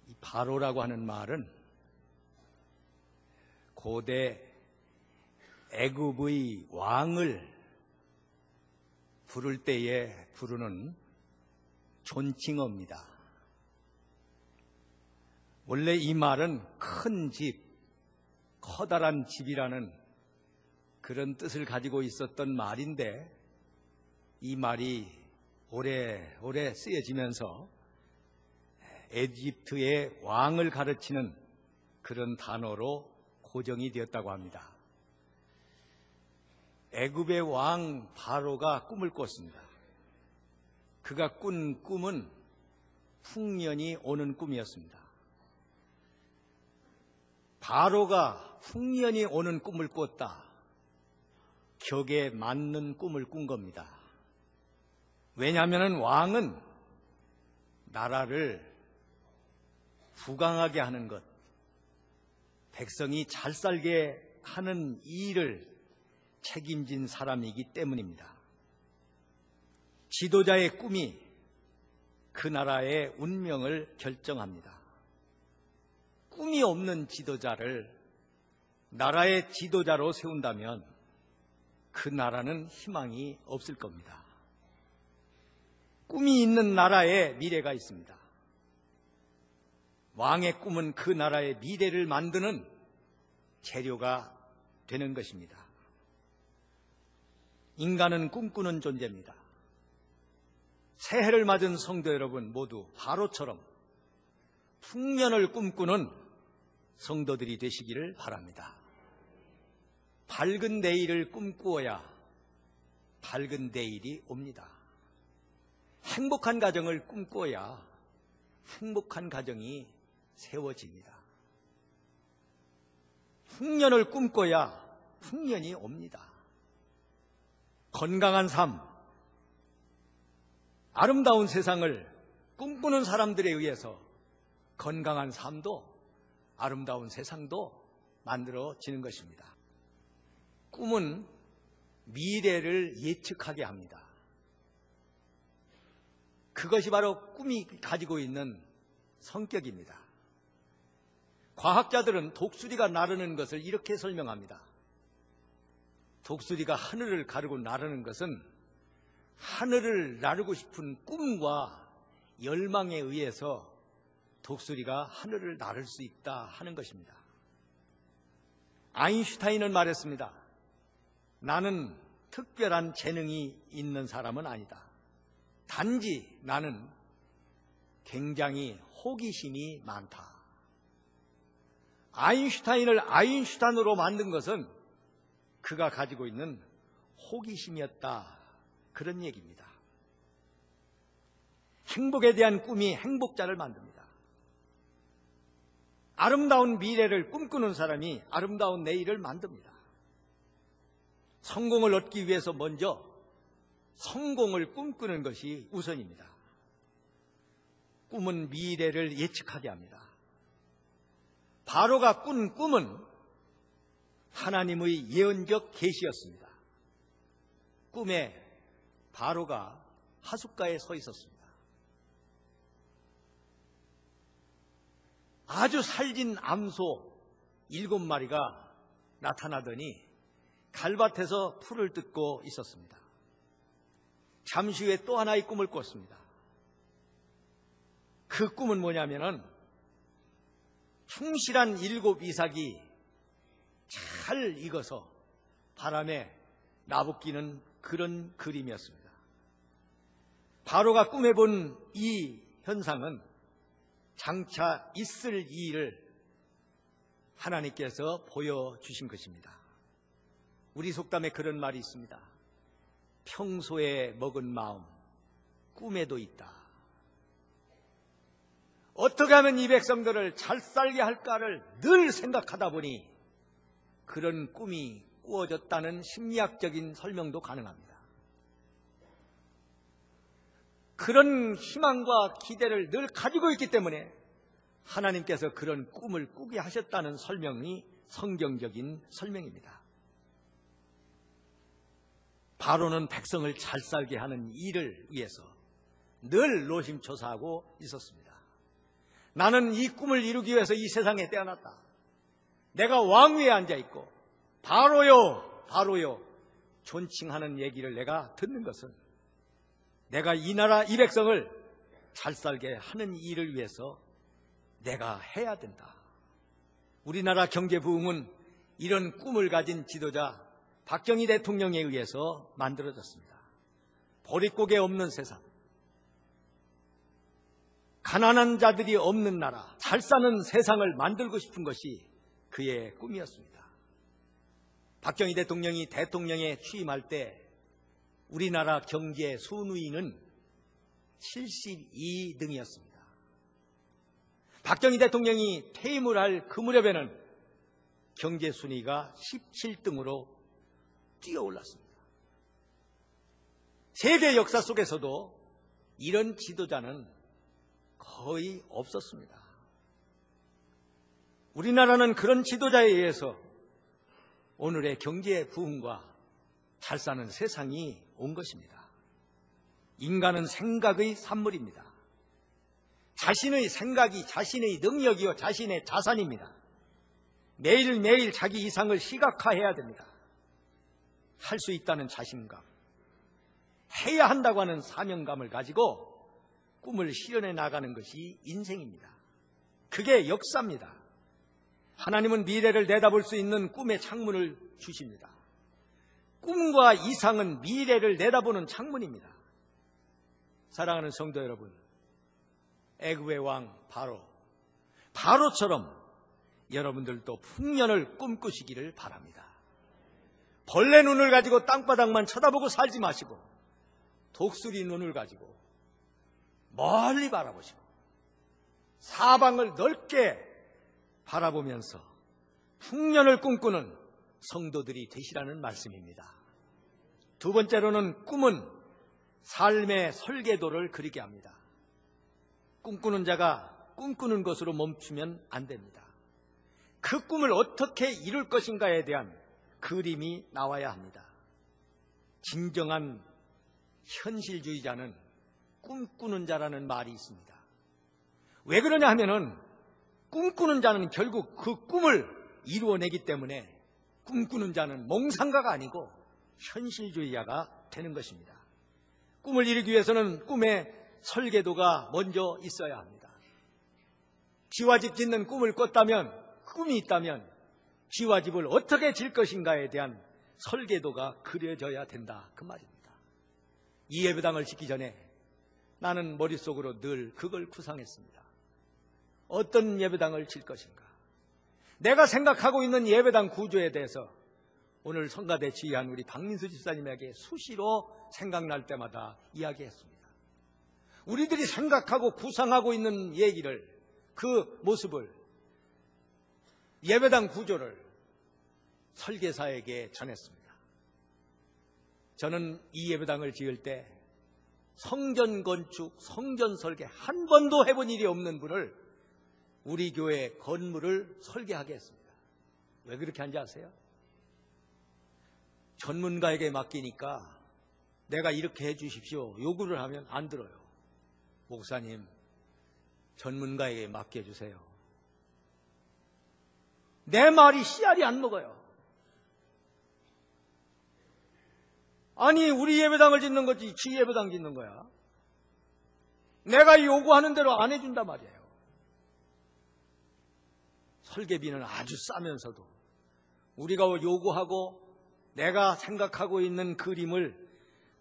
이 바로라고 하는 말은 고대 애굽의 왕을 부를 때에 부르는 존칭어입니다. 원래 이 말은 큰 집, 커다란 집이라는 그런 뜻을 가지고 있었던 말인데 이 말이 오래오래 쓰여지면서 에집트의 왕을 가르치는 그런 단어로 고정이 되었다고 합니다. 애굽의 왕 바로가 꿈을 꿨습니다. 그가 꾼 꿈은 풍년이 오는 꿈이었습니다. 바로가 풍년이 오는 꿈을 꿨다. 격에 맞는 꿈을 꾼 겁니다. 왜냐하면 왕은 나라를 부강하게 하는 것, 백성이 잘 살게 하는 일을 책임진 사람이기 때문입니다. 지도자의 꿈이 그 나라의 운명을 결정합니다. 꿈이 없는 지도자를 나라의 지도자로 세운다면 그 나라는 희망이 없을 겁니다. 꿈이 있는 나라에 미래가 있습니다. 왕의 꿈은 그 나라의 미래를 만드는 재료가 되는 것입니다. 인간은 꿈꾸는 존재입니다. 새해를 맞은 성도 여러분 모두 바로처럼 풍년을 꿈꾸는 성도들이 되시기를 바랍니다. 밝은 내일을 꿈꾸어야 밝은 내일이 옵니다. 행복한 가정을 꿈꾸어야 행복한 가정이 세워집니다. 풍년을 꿈꿔야 풍년이 옵니다. 건강한 삶, 아름다운 세상을 꿈꾸는 사람들에 의해서 건강한 삶도 아름다운 세상도 만들어지는 것입니다. 꿈은 미래를 예측하게 합니다. 그것이 바로 꿈이 가지고 있는 성격입니다. 과학자들은 독수리가 나르는 것을 이렇게 설명합니다. 독수리가 하늘을 가르고 나르는 것은 하늘을 나르고 싶은 꿈과 열망에 의해서 독수리가 하늘을 나를 수 있다 하는 것입니다. 아인슈타인은 말했습니다. 나는 특별한 재능이 있는 사람은 아니다. 단지 나는 굉장히 호기심이 많다. 아인슈타인을 아인슈타인으로 만든 것은 그가 가지고 있는 호기심이었다. 그런 얘기입니다. 행복에 대한 꿈이 행복자를 만듭니다. 아름다운 미래를 꿈꾸는 사람이 아름다운 내일을 만듭니다. 성공을 얻기 위해서 먼저 성공을 꿈꾸는 것이 우선입니다. 꿈은 미래를 예측하게 합니다. 바로가 꾼 꿈은 하나님의 예언적 계시였습니다. 꿈에 바로가 하숫가에 서 있었습니다. 아주 살진 암소 7마리가 나타나더니 갈밭에서 풀을 뜯고 있었습니다. 잠시 후에 또 하나의 꿈을 꿨습니다. 그 꿈은 뭐냐면은 충실한 7 이삭이 잘 익어서 바람에 나부끼는 그런 그림이었습니다. 바로가 꿈에 본 이 현상은 장차 있을 일을 하나님께서 보여주신 것입니다. 우리 속담에 그런 말이 있습니다. 평소에 먹은 마음 꿈에도 있다. 어떻게 하면 이 백성들을 잘 살게 할까를 늘 생각하다 보니 그런 꿈이 꾸어졌다는 심리학적인 설명도 가능합니다. 그런 희망과 기대를 늘 가지고 있기 때문에 하나님께서 그런 꿈을 꾸게 하셨다는 설명이 성경적인 설명입니다. 바로는 백성을 잘 살게 하는 일을 위해서 늘 노심초사하고 있었습니다. 나는 이 꿈을 이루기 위해서 이 세상에 태어났다. 내가 왕위에 앉아있고 바로요 바로요 존칭하는 얘기를 내가 듣는 것은 내가 이 나라 이 백성을 잘 살게 하는 일을 위해서 내가 해야 된다. 우리나라 경제 부흥은 이런 꿈을 가진 지도자 박정희 대통령에 의해서 만들어졌습니다. 보릿고개 없는 세상, 가난한 자들이 없는 나라, 잘 사는 세상을 만들고 싶은 것이 그의 꿈이었습니다. 박정희 대통령이 대통령에 취임할 때 우리나라 경제 순위는 72등이었습니다. 박정희 대통령이 퇴임을 할 그 무렵에는 경제 순위가 17등으로 뛰어올랐습니다. 세계 역사 속에서도 이런 지도자는 거의 없었습니다. 우리나라는 그런 지도자에 의해서 오늘의 경제 부흥과 잘 사는 세상이 온 것입니다. 인간은 생각의 산물입니다. 자신의 생각이 자신의 능력이요 자신의 자산입니다. 매일매일 자기 이상을 시각화해야 됩니다. 할 수 있다는 자신감, 해야 한다고 하는 사명감을 가지고 꿈을 실현해 나가는 것이 인생입니다. 그게 역사입니다. 하나님은 미래를 내다볼 수 있는 꿈의 창문을 주십니다. 꿈과 이상은 미래를 내다보는 창문입니다. 사랑하는 성도 여러분, 애굽의 왕 바로처럼 여러분들도 풍년을 꿈꾸시기를 바랍니다. 벌레 눈을 가지고 땅바닥만 쳐다보고 살지 마시고 독수리 눈을 가지고 멀리 바라보시고 사방을 넓게 바라보면서 풍년을 꿈꾸는 성도들이 되시라는 말씀입니다. 두 번째로는 꿈은 삶의 설계도를 그리게 합니다. 꿈꾸는 자가 꿈꾸는 것으로 멈추면 안 됩니다. 그 꿈을 어떻게 이룰 것인가에 대한 그림이 나와야 합니다. 진정한 현실주의자는 꿈꾸는 자라는 말이 있습니다. 왜 그러냐 하면은 꿈꾸는 자는 결국 그 꿈을 이루어내기 때문에 꿈꾸는 자는 몽상가가 아니고 현실주의자가 되는 것입니다. 꿈을 이루기 위해서는 꿈의 설계도가 먼저 있어야 합니다. 쥐와 집 짓는 꿈을 꿨다면, 꿈이 있다면 쥐와 집을 어떻게 질 것인가에 대한 설계도가 그려져야 된다, 그 말입니다. 이 예배당을 짓기 전에 나는 머릿속으로 늘 그걸 구상했습니다. 어떤 예배당을 질 것인가? 내가 생각하고 있는 예배당 구조에 대해서 오늘 성가대 지휘한 우리 박민수 집사님에게 수시로 생각날 때마다 이야기했습니다. 우리들이 생각하고 구상하고 있는 얘기를, 그 모습을, 예배당 구조를 설계사에게 전했습니다. 저는 이 예배당을 지을 때 성전 건축, 성전 설계 한 번도 해본 일이 없는 분을 우리 교회 건물을 설계하게 했습니다. 왜 그렇게 한지 아세요? 전문가에게 맡기니까 내가 이렇게 해 주십시오 요구를 하면 안 들어요. 목사님, 전문가에게 맡겨주세요. 내 말이 씨알이 안 먹어요. 아니, 우리 예배당을 짓는 거지 지 예배당 짓는 거야. 내가 요구하는 대로 안 해준단 말이에요. 설계비는 아주 싸면서도 우리가 요구하고 내가 생각하고 있는 그림을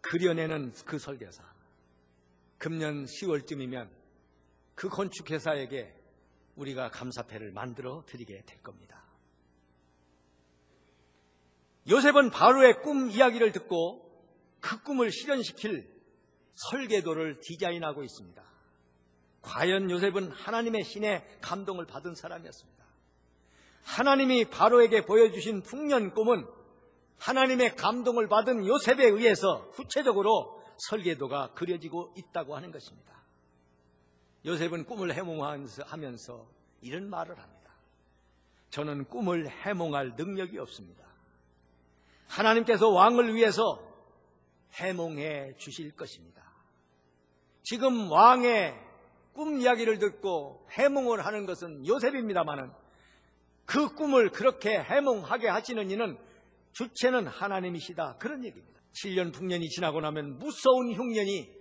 그려내는 그 설계사, 금년 10월쯤이면 그 건축회사에게 우리가 감사패를 만들어 드리게 될 겁니다. 요셉은 바로의 꿈 이야기를 듣고 그 꿈을 실현시킬 설계도를 디자인하고 있습니다. 과연 요셉은 하나님의 신의 감동을 받은 사람이었습니다. 하나님이 바로에게 보여주신 풍년 꿈은 하나님의 감동을 받은 요셉에 의해서 구체적으로 설계도가 그려지고 있다고 하는 것입니다. 요셉은 꿈을 해몽하면서 이런 말을 합니다. 저는 꿈을 해몽할 능력이 없습니다. 하나님께서 왕을 위해서 해몽해 주실 것입니다. 지금 왕의 꿈 이야기를 듣고 해몽을 하는 것은 요셉입니다마는 그 꿈을 그렇게 해몽하게 하시는 이는 주체는 하나님이시다, 그런 얘기입니다. 7년 풍년이 지나고 나면 무서운 흉년이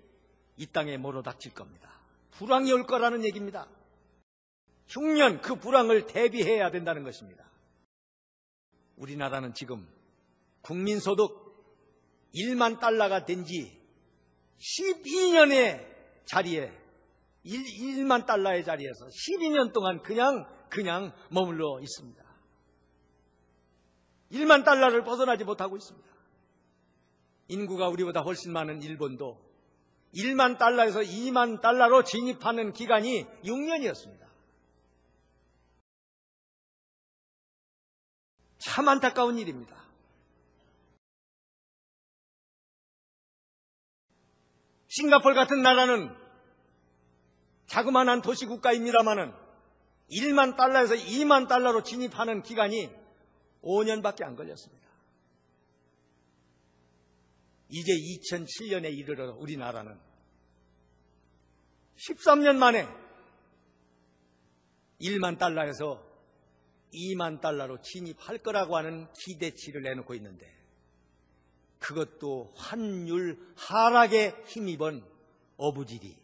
이 땅에 몰아닥칠 겁니다. 불황이 올 거라는 얘기입니다. 흉년, 그 불황을 대비해야 된다는 것입니다. 우리나라는 지금 국민소득 1만 달러가 된 지 12년의 자리에 1만 달러의 자리에서 12년 동안 그냥 머물러 있습니다. 1만 달러를 벗어나지 못하고 있습니다. 인구가 우리보다 훨씬 많은 일본도 1만 달러에서 2만 달러로 진입하는 기간이 6년이었습니다. 참 안타까운 일입니다. 싱가포르 같은 나라는 자그마한 도시국가입니다마는 1만 달러에서 2만 달러로 진입하는 기간이 5년밖에 안 걸렸습니다. 이제 2007년에 이르러 우리나라는 13년 만에 1만 달러에서 2만 달러로 진입할 거라고 하는 기대치를 내놓고 있는데, 그것도 환율 하락에 힘입은 어부질이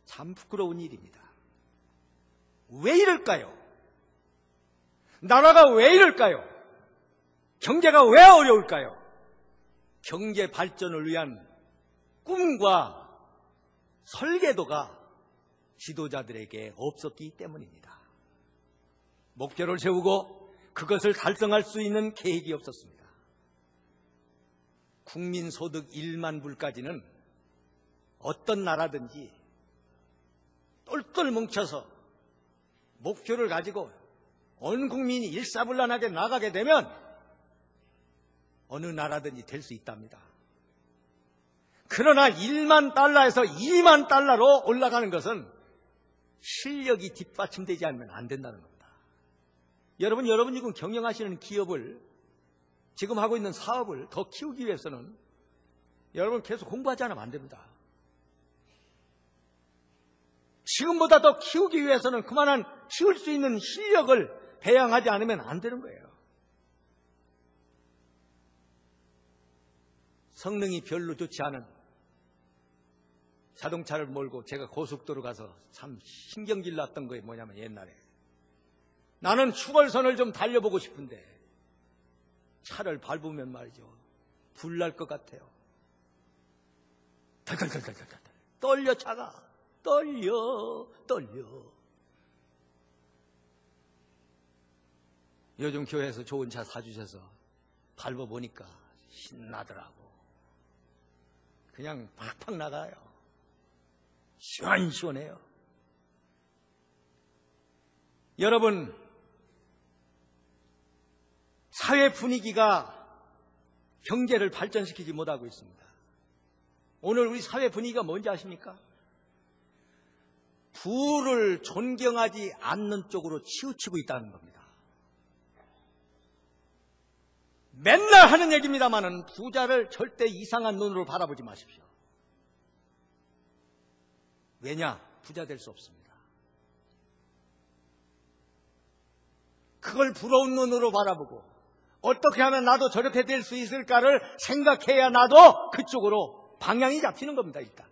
참 부끄러운 일입니다. 왜 이럴까요? 나라가 왜 이럴까요? 경제가 왜 어려울까요? 경제 발전을 위한 꿈과 설계도가 지도자들에게 없었기 때문입니다. 목표를 세우고 그것을 달성할 수 있는 계획이 없었습니다. 국민소득 1만 불까지는 어떤 나라든지 똘똘 뭉쳐서 목표를 가지고 온 국민이 일사불란하게 나가게 되면 어느 나라든지 될 수 있답니다. 그러나 1만 달러에서 2만 달러로 올라가는 것은 실력이 뒷받침되지 않으면 안 된다는 겁니다. 여러분 지금 경영하시는 기업을, 지금 하고 있는 사업을 더 키우기 위해서는 여러분 계속 공부하지 않으면 안 됩니다. 지금보다 더 키우기 위해서는 그만한 키울 수 있는 실력을 배양하지 않으면 안 되는 거예요. 성능이 별로 좋지 않은 자동차를 몰고 제가 고속도로 가서 참 신경질 났던 게 뭐냐면, 옛날에 나는 추월선을 좀 달려보고 싶은데 차를 밟으면 말이죠, 불날 것 같아요. 덜덜덜덜덜 떨려, 차가 떨려. 요즘 교회에서 좋은 차 사주셔서 밟아보니까 신나더라고. 그냥 팍팍 나가요. 시원시원해요. 여러분, 사회 분위기가 경제를 발전시키지 못하고 있습니다. 오늘 우리 사회 분위기가 뭔지 아십니까? 부를 존경하지 않는 쪽으로 치우치고 있다는 겁니다. 맨날 하는 얘기입니다마는 부자를 절대 이상한 눈으로 바라보지 마십시오. 왜냐? 부자 될 수 없습니다. 그걸 부러운 눈으로 바라보고 어떻게 하면 나도 저렇게 될 수 있을까를 생각해야 나도 그쪽으로 방향이 잡히는 겁니다. 일단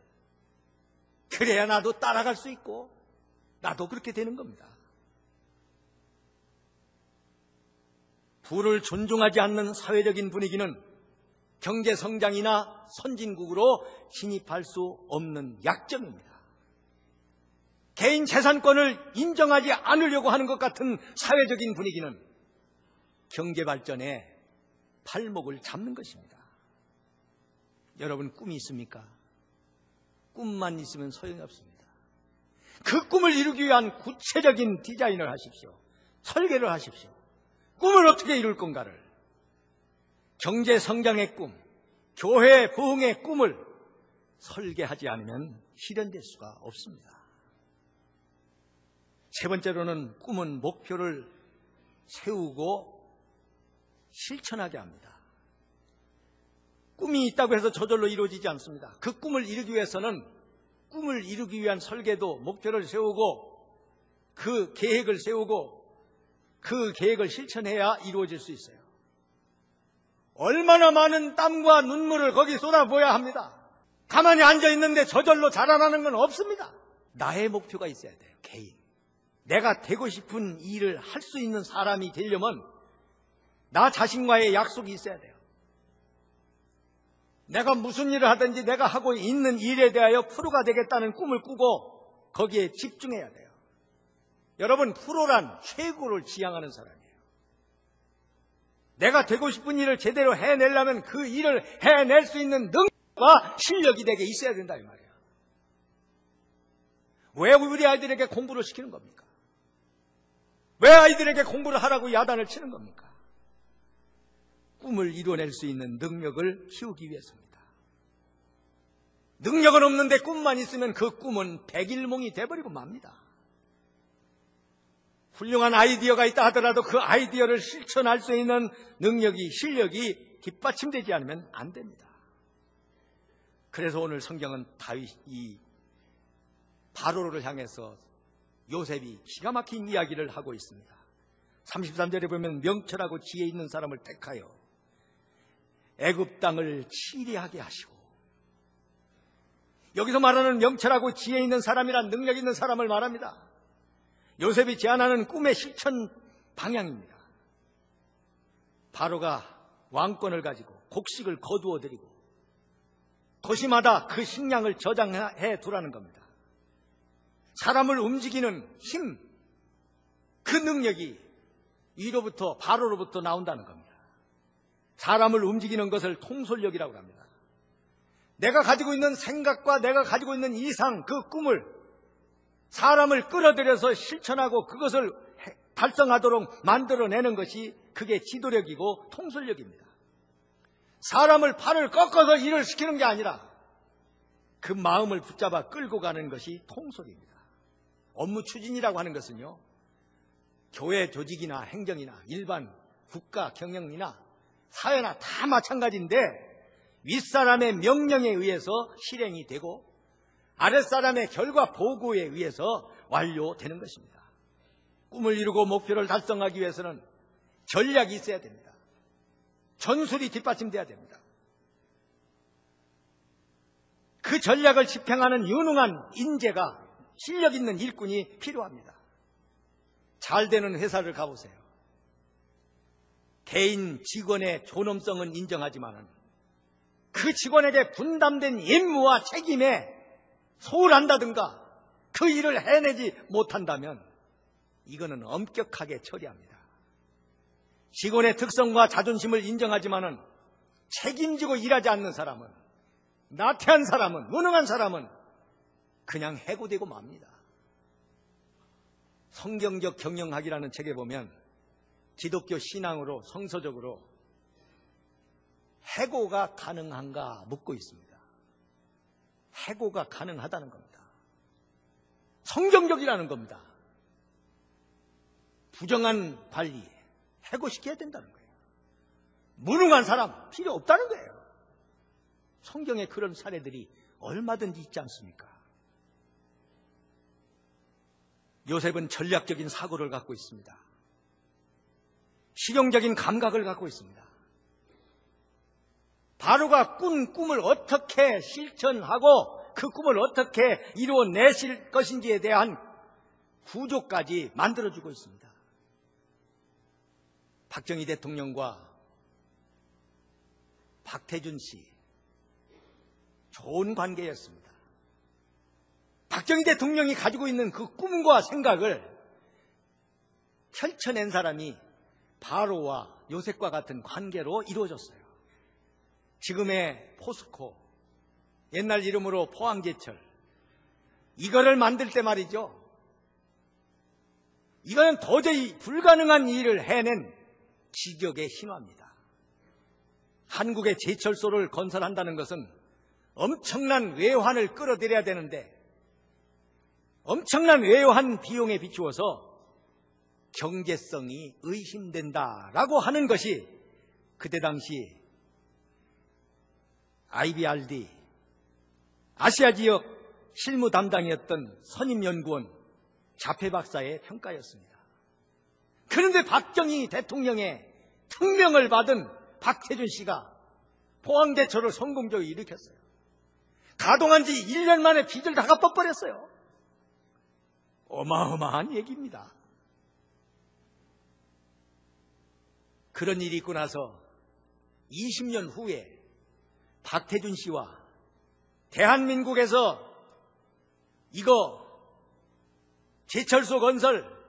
그래야 나도 따라갈 수 있고 나도 그렇게 되는 겁니다. 부를 존중하지 않는 사회적인 분위기는 경제 성장이나 선진국으로 진입할 수 없는 약점입니다. 개인 재산권을 인정하지 않으려고 하는 것 같은 사회적인 분위기는 경제 발전에 발목을 잡는 것입니다. 여러분, 꿈이 있습니까? 꿈만 있으면 소용이 없습니다. 그 꿈을 이루기 위한 구체적인 디자인을 하십시오. 설계를 하십시오. 꿈을 어떻게 이룰 건가를, 경제 성장의 꿈, 교회 부흥의 꿈을 설계하지 않으면 실현될 수가 없습니다. 세 번째로는 꿈은 목표를 세우고 실천하게 합니다. 꿈이 있다고 해서 저절로 이루어지지 않습니다. 그 꿈을 이루기 위해서는 꿈을 이루기 위한 설계도, 목표를 세우고 그 계획을 세우고 그 계획을 실천해야 이루어질 수 있어요. 얼마나 많은 땀과 눈물을 거기 쏟아부어야 합니다. 가만히 앉아있는데 저절로 자라나는 건 없습니다. 나의 목표가 있어야 돼요. 개인. 내가 되고 싶은 일을 할 수 있는 사람이 되려면 나 자신과의 약속이 있어야 돼요. 내가 무슨 일을 하든지 내가 하고 있는 일에 대하여 프로가 되겠다는 꿈을 꾸고 거기에 집중해야 돼요. 여러분, 프로란 최고를 지향하는 사람이에요. 내가 되고 싶은 일을 제대로 해내려면 그 일을 해낼 수 있는 능력과 실력이 내게 있어야 된다 이 말이에요. 왜 우리 아이들에게 공부를 시키는 겁니까? 왜 아이들에게 공부를 하라고 야단을 치는 겁니까? 꿈을 이뤄낼 수 있는 능력을 키우기 위해서입니다. 능력은 없는데 꿈만 있으면 그 꿈은 백일몽이 돼버리고 맙니다. 훌륭한 아이디어가 있다 하더라도 그 아이디어를 실천할 수 있는 능력이, 실력이 뒷받침되지 않으면 안 됩니다. 그래서 오늘 성경은 다윗이 바로를 향해서 요셉이 기가 막힌 이야기를 하고 있습니다. 33절에 보면 명철하고 지혜 있는 사람을 택하여 애굽 땅을 치리하게 하시고, 여기서 말하는 명철하고 지혜 있는 사람이란 능력 있는 사람을 말합니다. 요셉이 제안하는 꿈의 실천 방향입니다. 바로가 왕권을 가지고 곡식을 거두어 드리고 도시마다 그 식량을 저장해 두라는 겁니다. 사람을 움직이는 힘, 그 능력이 위로부터, 바로로부터 나온다는 겁니다. 사람을 움직이는 것을 통솔력이라고 합니다. 내가 가지고 있는 생각과 내가 가지고 있는 이상, 그 꿈을 사람을 끌어들여서 실천하고 그것을 달성하도록 만들어내는 것이 그게 지도력이고 통솔력입니다. 사람을 팔을 꺾어서 일을 시키는 게 아니라 그 마음을 붙잡아 끌고 가는 것이 통솔입니다. 업무 추진이라고 하는 것은요, 교회 조직이나 행정이나 일반 국가 경영이나 사회나 다 마찬가지인데 윗사람의 명령에 의해서 실행이 되고 아랫사람의 결과 보고에 의해서 완료되는 것입니다. 꿈을 이루고 목표를 달성하기 위해서는 전략이 있어야 됩니다. 전술이 뒷받침돼야 됩니다. 그 전략을 집행하는 유능한 인재가, 실력 있는 일꾼이 필요합니다. 잘 되는 회사를 가보세요. 개인 직원의 존엄성은 인정하지만 그 직원에게 분담된 임무와 책임에 소홀한다든가 그 일을 해내지 못한다면 이거는 엄격하게 처리합니다. 직원의 특성과 자존심을 인정하지만 책임지고 일하지 않는 사람은, 나태한 사람은, 무능한 사람은 그냥 해고되고 맙니다. 성경적 경영학이라는 책에 보면 기독교 신앙으로 성서적으로 해고가 가능한가 묻고 있습니다. 해고가 가능하다는 겁니다. 성경적이라는 겁니다. 부정한 관리, 해고시켜야 된다는 거예요. 무능한 사람 필요 없다는 거예요. 성경에 그런 사례들이 얼마든지 있지 않습니까? 요셉은 전략적인 사고를 갖고 있습니다. 실용적인 감각을 갖고 있습니다. 바로가 꾼 꿈을 어떻게 실천하고 그 꿈을 어떻게 이루어내실 것인지에 대한 구조까지 만들어주고 있습니다. 박정희 대통령과 박태준 씨, 좋은 관계였습니다. 박정희 대통령이 가지고 있는 그 꿈과 생각을 펼쳐낸 사람이 바로와 요셉과 같은 관계로 이루어졌어요. 지금의 포스코, 옛날 이름으로 포항제철, 이거를 만들 때 말이죠, 이거는 도저히 불가능한 일을 해낸 지적의 신화입니다. 한국의 제철소를 건설한다는 것은 엄청난 외환을 끌어들여야 되는데 엄청난 외환 비용에 비추어서 경제성이 의심된다라고 하는 것이 그때 당시 IBRD 아시아 지역 실무 담당이었던 선임연구원 자폐 박사의 평가였습니다. 그런데 박정희 대통령의 특명을 받은 박태준 씨가 포항제철을 성공적으로 일으켰어요. 가동한 지 1년 만에 빚을 다 갚아버렸어요. 어마어마한 얘기입니다. 그런 일이 있고 나서 20년 후에 박태준 씨와 대한민국에서 이거 제철소 건설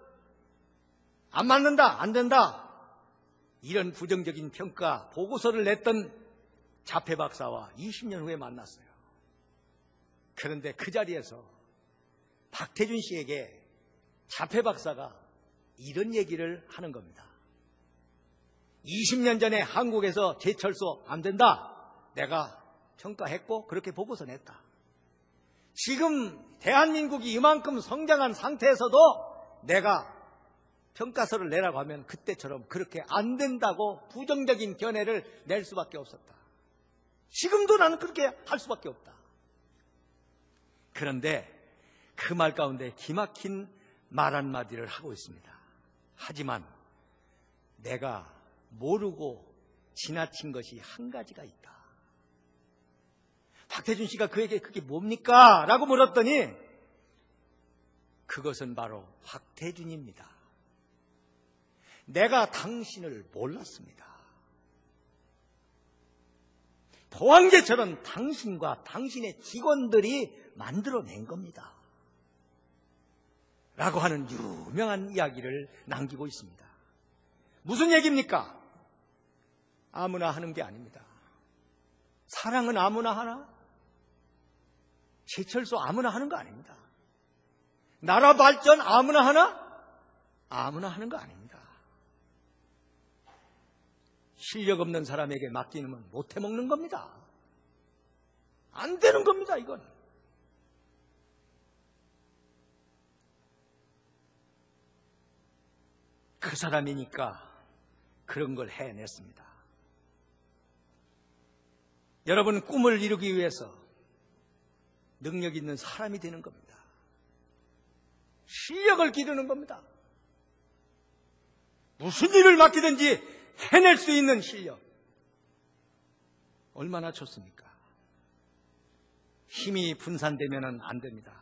안 맞는다, 안 된다, 이런 부정적인 평가 보고서를 냈던 자폐 박사와 20년 후에 만났어요. 그런데 그 자리에서 박태준 씨에게 자폐 박사가 이런 얘기를 하는 겁니다. 20년 전에 한국에서 제철소 안 된다, 내가 평가했고 그렇게 보고서 냈다. 지금 대한민국이 이만큼 성장한 상태에서도 내가 평가서를 내라고 하면 그때처럼 그렇게 안 된다고 부정적인 견해를 낼 수밖에 없었다. 지금도 나는 그렇게 할 수밖에 없다. 그런데 그 말 가운데 기막힌 말 한마디를 하고 있습니다. 하지만 내가 모르고 지나친 것이 한 가지가 있다. 박태준 씨가 그에게 그게 뭡니까? 라고 물었더니 그것은 바로 박태준입니다. 내가 당신을 몰랐습니다. 포항제철은 당신과 당신의 직원들이 만들어낸 겁니다. 라고 하는 유명한 이야기를 남기고 있습니다. 무슨 얘기입니까? 아무나 하는 게 아닙니다. 사랑은 아무나 하나? 제철소 아무나 하는 거 아닙니다. 나라 발전 아무나 하나? 아무나 하는 거 아닙니다. 실력 없는 사람에게 맡기면 못 해먹는 겁니다. 안 되는 겁니다, 이건. 그 사람이니까 그런 걸 해냈습니다. 여러분, 꿈을 이루기 위해서 능력 있는 사람이 되는 겁니다. 실력을 기르는 겁니다. 무슨 일을 맡기든지 해낼 수 있는 실력. 얼마나 좋습니까? 힘이 분산되면 안 됩니다.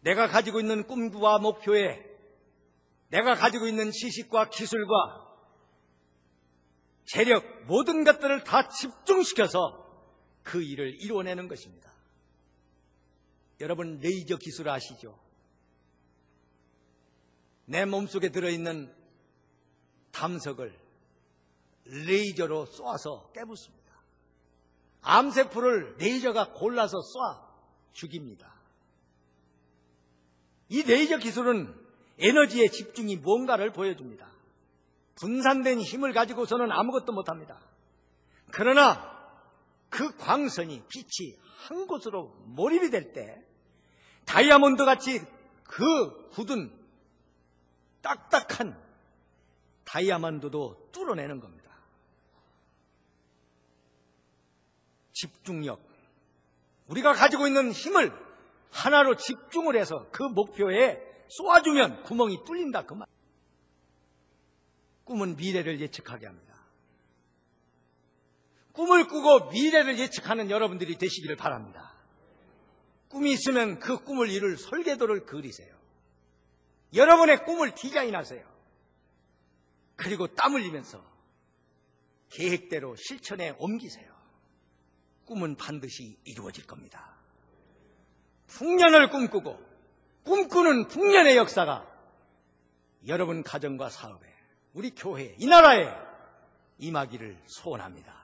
내가 가지고 있는 꿈과 목표에 내가 가지고 있는 지식과 기술과 재력, 모든 것들을 다 집중시켜서 그 일을 이루어내는 것입니다. 여러분, 레이저 기술 아시죠? 내 몸속에 들어있는 담석을 레이저로 쏘아서 깨부숩니다. 암세포를 레이저가 골라서 쏴 죽입니다. 이 레이저 기술은 에너지의 집중이 뭔가를 보여줍니다. 분산된 힘을 가지고서는 아무것도 못합니다. 그러나 그 광선이, 빛이 한 곳으로 몰입이 될 때 다이아몬드 같이 그 굳은 딱딱한 다이아몬드도 뚫어내는 겁니다. 집중력. 우리가 가지고 있는 힘을 하나로 집중을 해서 그 목표에 쏘아주면 구멍이 뚫린다, 그 말. 꿈은 미래를 예측하게 합니다. 꿈을 꾸고 미래를 예측하는 여러분들이 되시기를 바랍니다. 꿈이 있으면 그 꿈을 이룰 설계도를 그리세요. 여러분의 꿈을 디자인하세요. 그리고 땀 흘리면서 계획대로 실천에 옮기세요. 꿈은 반드시 이루어질 겁니다. 풍년을 꿈꾸고 꿈꾸는 풍년의 역사가 여러분 가정과 사업에, 우리 교회에, 이 나라에 임하기를 소원합니다.